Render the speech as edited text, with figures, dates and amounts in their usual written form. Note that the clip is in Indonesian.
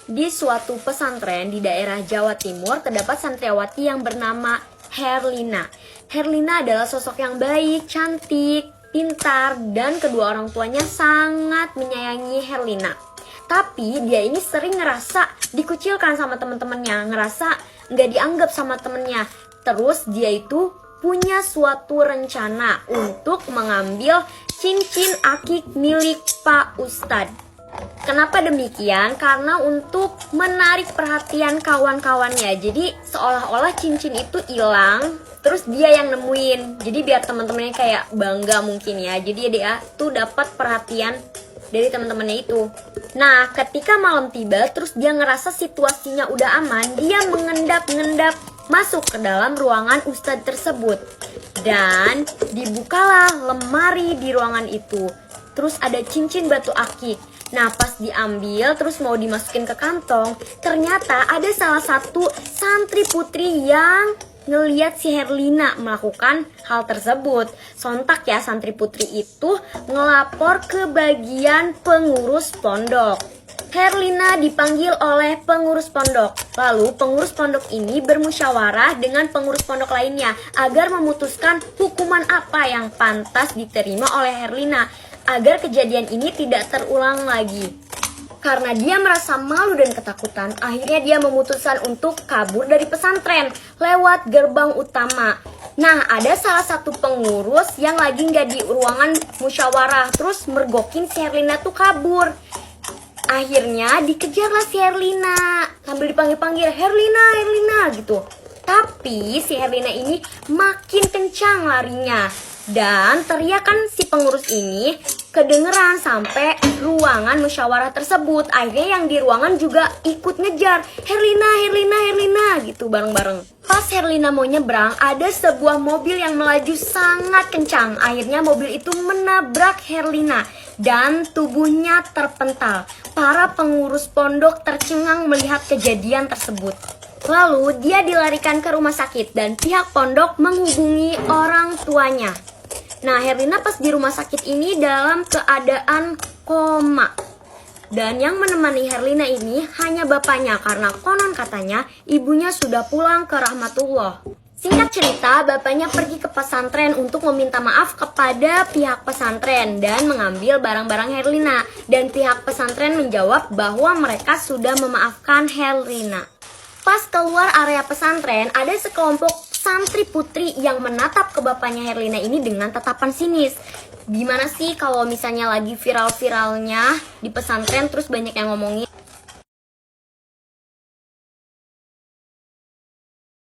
di suatu pesantren di daerah Jawa Timur terdapat santriwati yang bernama Herlina. Herlina adalah sosok yang baik, cantik, pintar, dan kedua orang tuanya sangat menyayangi Herlina. Tapi dia ini sering ngerasa dikucilkan sama teman-temannya, ngerasa nggak dianggap sama temennya. Terus dia itu punya suatu rencana untuk mengambil cincin akik milik Pak Ustadz. Kenapa demikian? Karena untuk menarik perhatian kawan-kawannya. Jadi seolah-olah cincin itu hilang, terus dia yang nemuin. Jadi biar teman-temannya kayak bangga mungkin ya. Jadi dia tuh dapat perhatian dari teman-temannya itu. Nah, ketika malam tiba, terus dia ngerasa situasinya udah aman, dia mengendap-ngendap masuk ke dalam ruangan Ustadz tersebut. Dan dibukalah lemari di ruangan itu. Terus ada cincin batu akik. Nah, pas diambil terus mau dimasukin ke kantong, ternyata ada salah satu santri putri yang ngeliat si Herlina melakukan hal tersebut. Sontak ya santri putri itu ngelapor ke bagian pengurus pondok. Herlina dipanggil oleh pengurus pondok. Lalu pengurus pondok ini bermusyawarah dengan pengurus pondok lainnya agar memutuskan hukuman apa yang pantas diterima oleh Herlina agar kejadian ini tidak terulang lagi. Karena dia merasa malu dan ketakutan, akhirnya dia memutuskan untuk kabur dari pesantren lewat gerbang utama. Nah, ada salah satu pengurus yang lagi nggak di ruangan musyawarah, terus mergokin si Herlina tuh kabur. Akhirnya dikejarlah si Herlina sambil dipanggil-panggil, Herlina, Herlina gitu. Tapi si Herlina ini makin kencang larinya. Dan teriakan si pengurus ini kedengeran sampai ruangan musyawarah tersebut. Akhirnya yang di ruangan juga ikut ngejar, Herlina, Herlina, Herlina gitu bareng-bareng. Pas Herlina mau nyebrang, ada sebuah mobil yang melaju sangat kencang. Akhirnya mobil itu menabrak Herlina dan tubuhnya terpental. Para pengurus pondok tercengang melihat kejadian tersebut. Lalu dia dilarikan ke rumah sakit dan pihak pondok menghubungi orang tuanya. Nah, Herlina pas di rumah sakit ini dalam keadaan koma. Dan yang menemani Herlina ini hanya bapaknya karena konon katanya ibunya sudah pulang ke rahmatullah. Singkat cerita, bapaknya pergi ke pesantren untuk meminta maaf kepada pihak pesantren dan mengambil barang-barang Herlina. Dan pihak pesantren menjawab bahwa mereka sudah memaafkan Herlina. Pas keluar area pesantren, ada sekelompok santri putri yang menatap ke bapaknya Herlina ini dengan tatapan sinis. Gimana sih kalau misalnya lagi viral-viralnya di pesantren terus banyak yang ngomongin,